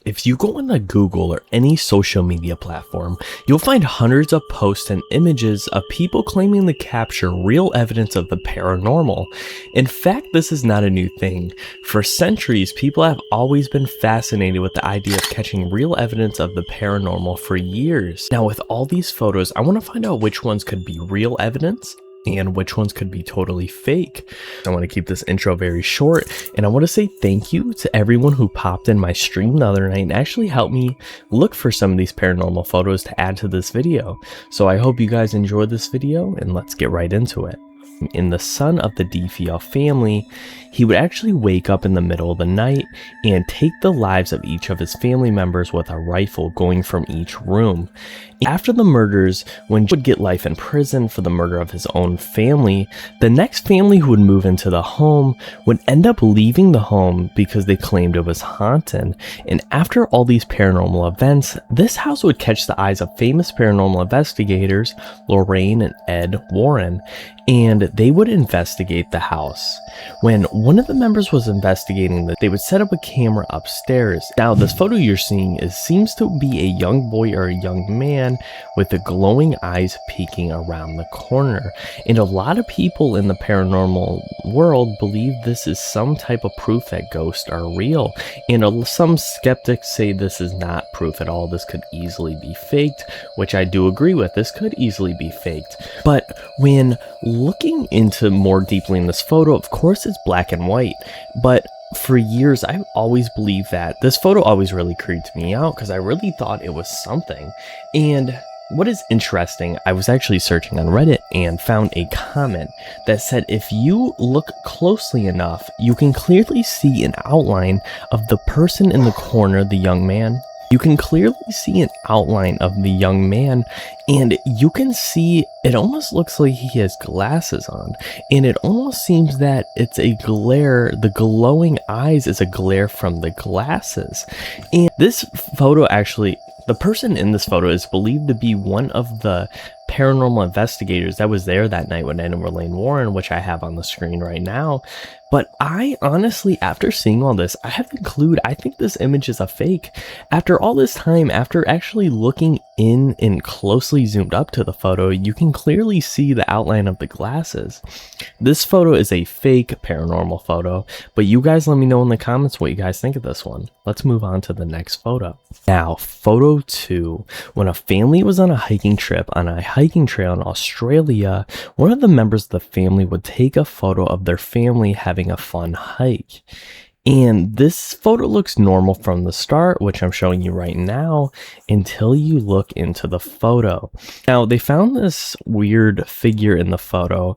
If you go into Google or any social media platform, you'll find hundreds of posts and images of people claiming to capture real evidence of the paranormal. In fact, this is not a new thing. For centuries, people have always been fascinated with the idea of catching real evidence of the paranormal for years. Now, with all these photos, I want to find out which ones could be real evidence and which ones could be totally fake. I want to keep this intro very short, and I want to say thank you to everyone who popped in my stream the other night and actually helped me look for some of these paranormal photos to add to this video. So I hope you guys enjoyed this video, and let's get right into it. In the son of the DeFeo family, he would actually wake up in the middle of the night and take the lives of each of his family members with a rifle going from each room. After the murders, when he would get life in prison for the murder of his own family, the next family who would move into the home would end up leaving the home because they claimed it was haunted. And after all these paranormal events, this house would catch the eyes of famous paranormal investigators, Lorraine and Ed Warren, and they would investigate the house. When one of the members was investigating this, they would set up a camera upstairs. Now, this photo you're seeing seems to be a young boy or a young man with the glowing eyes peeking around the corner. And a lot of people in the paranormal world believe this is some type of proof that ghosts are real. And some skeptics say this is not proof at all. This could easily be faked, which I do agree with. This could easily be faked. But when looking into more deeply in this photo, of course it's black and white, but for years I've always believed that. This photo always really creeped me out because I really thought it was something. And what is interesting, I was actually searching on Reddit and found a comment that said if you look closely enough, you can clearly see an outline of the person in the corner, the young man. You can clearly see an outline of the young man, and you can see it almost looks like he has glasses on, and it almost seems that it's a glare. The glowing eyes is a glare from the glasses. And this photo actually, the person in this photo is believed to be one of the paranormal investigators that was there that night with Ed and Lorraine Warren, which I have on the screen right now. But I honestly, after seeing all this, I have to conclude I think this image is a fake. After all this time, after actually looking in and closely zoomed up to the photo, you can clearly see the outline of the glasses. This photo is a fake paranormal photo, but you guys let me know in the comments what you guys think of this one. Let's move on to the next photo. Now, photo 2. When a family was on a hiking trip on a hiking trail in Australia, one of the members of the family would take a photo of their family having a fun hike. And this photo looks normal from the start, which I'm showing you right now, until you look into the photo. Now, they found this weird figure in the photo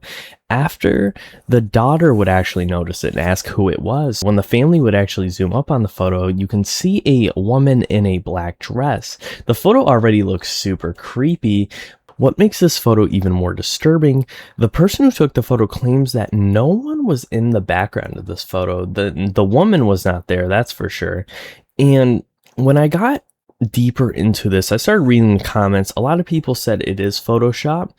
after the daughter would actually notice it and ask who it was. When the family would actually zoom up on the photo, you can see a woman in a black dress. The photo already looks super creepy. What makes this photo even more disturbing, the person who took the photo claims that no one was in the background of this photo. The woman was not there, that's for sure. And when I got deeper into this, I started reading the comments. A lot of people said it is Photoshop.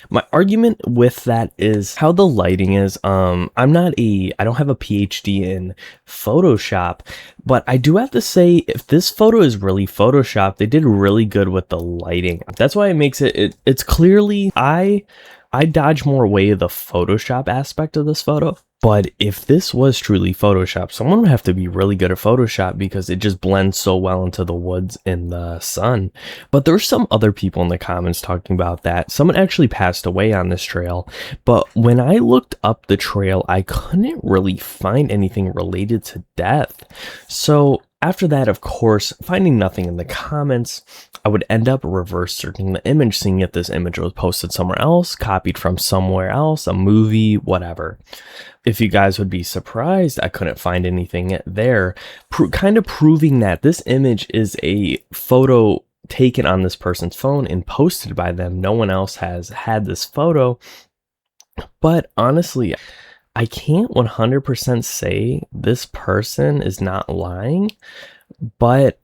My argument with that is how the lighting is. I don't have a PhD in Photoshop, but I do have to say if this photo is really Photoshop, they did really good with the lighting. That's why it makes it's clearly, I dodge more away of the Photoshop aspect of this photo. But if this was truly Photoshop, someone would have to be really good at Photoshop because it just blends so well into the woods in the sun. But there's some other people in the comments talking about that. Someone actually passed away on this trail. But when I looked up the trail, I couldn't really find anything related to death. So after that, of course, finding nothing in the comments, I would end up reverse searching the image, seeing if this image was posted somewhere else, copied from somewhere else, a movie, whatever. If you guys would be surprised, I couldn't find anything there, kind of proving that this image is a photo taken on this person's phone and posted by them. No one else has had this photo. But honestly, I can't 100% say this person is not lying, but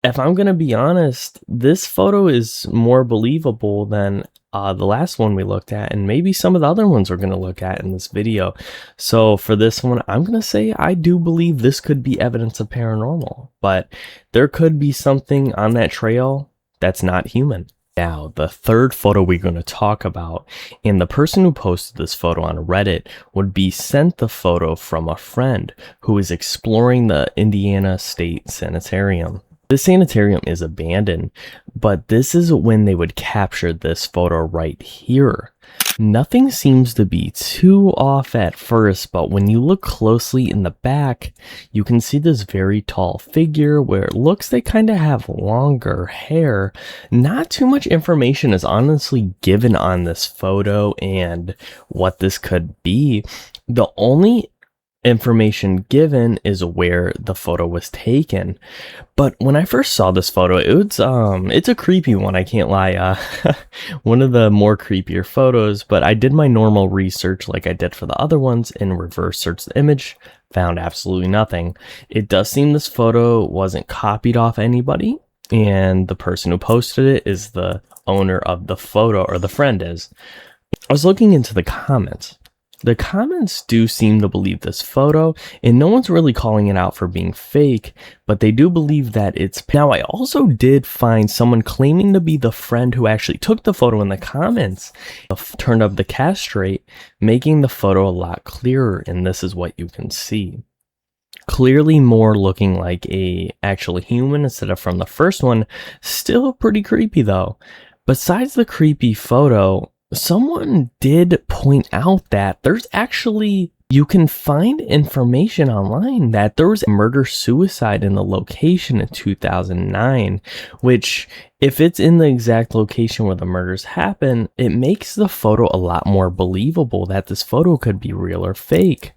if I'm gonna be honest, this photo is more believable than the last one we looked at, and maybe some of the other ones we're gonna look at in this video. So for this one, I'm gonna say I do believe this could be evidence of paranormal, but there could be something on that trail that's not human. Now, the third photo we're going to talk about, and the person who posted this photo on Reddit would be sent the photo from a friend who is exploring the Indiana State Sanitarium. The sanitarium is abandoned, but this is when they would capture this photo right here. Nothing seems to be too off at first, but when you look closely in the back, you can see this very tall figure where it looks they kind of have longer hair. Not too much information is honestly given on this photo and what this could be. The only information given is where the photo was taken. But when I first saw this photo, it's a creepy one, I can't lie. One of the more creepier photos, but I did my normal research like I did for the other ones and reverse searched the image, found absolutely nothing. It does seem this photo wasn't copied off anybody, and the person who posted it is the owner of the photo, or the friend is. I was looking into the comments. The comments do seem to believe this photo, and no one's really calling it out for being fake, but they do believe that it's... Now, I also did find someone claiming to be the friend who actually took the photo in the comments, turned up the castrate, making the photo a lot clearer, and this is what you can see. Clearly more looking like a actual human instead of from the first one. Still pretty creepy though. Besides the creepy photo, someone did point out that there's actually, you can find information online that there was a murder-suicide in the location in 2009, which, if it's in the exact location where the murders happen, it makes the photo a lot more believable that this photo could be real or fake.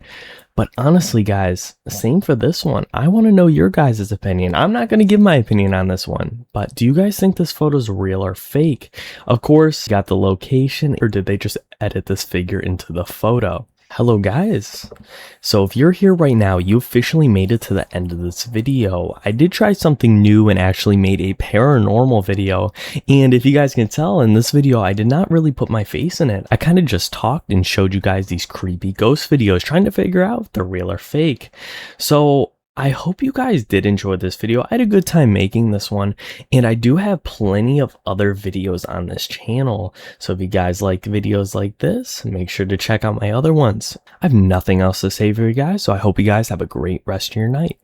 But honestly, guys, same for this one. I want to know your guys' opinion. I'm not going to give my opinion on this one, but do you guys think this photo is real or fake? Of course, got the location, or did they just edit this figure into the photo? Hello guys. So if you're here right now, you officially made it to the end of this video. I did try something new and actually made a paranormal video, and if you guys can tell, in this video I did not really put my face in it. I kind of just talked and showed you guys these creepy ghost videos, trying to figure out if they're real or fake. So I hope you guys did enjoy this video. I had a good time making this one, and I do have plenty of other videos on this channel. So if you guys like videos like this, make sure to check out my other ones. I have nothing else to say for you guys, so I hope you guys have a great rest of your night.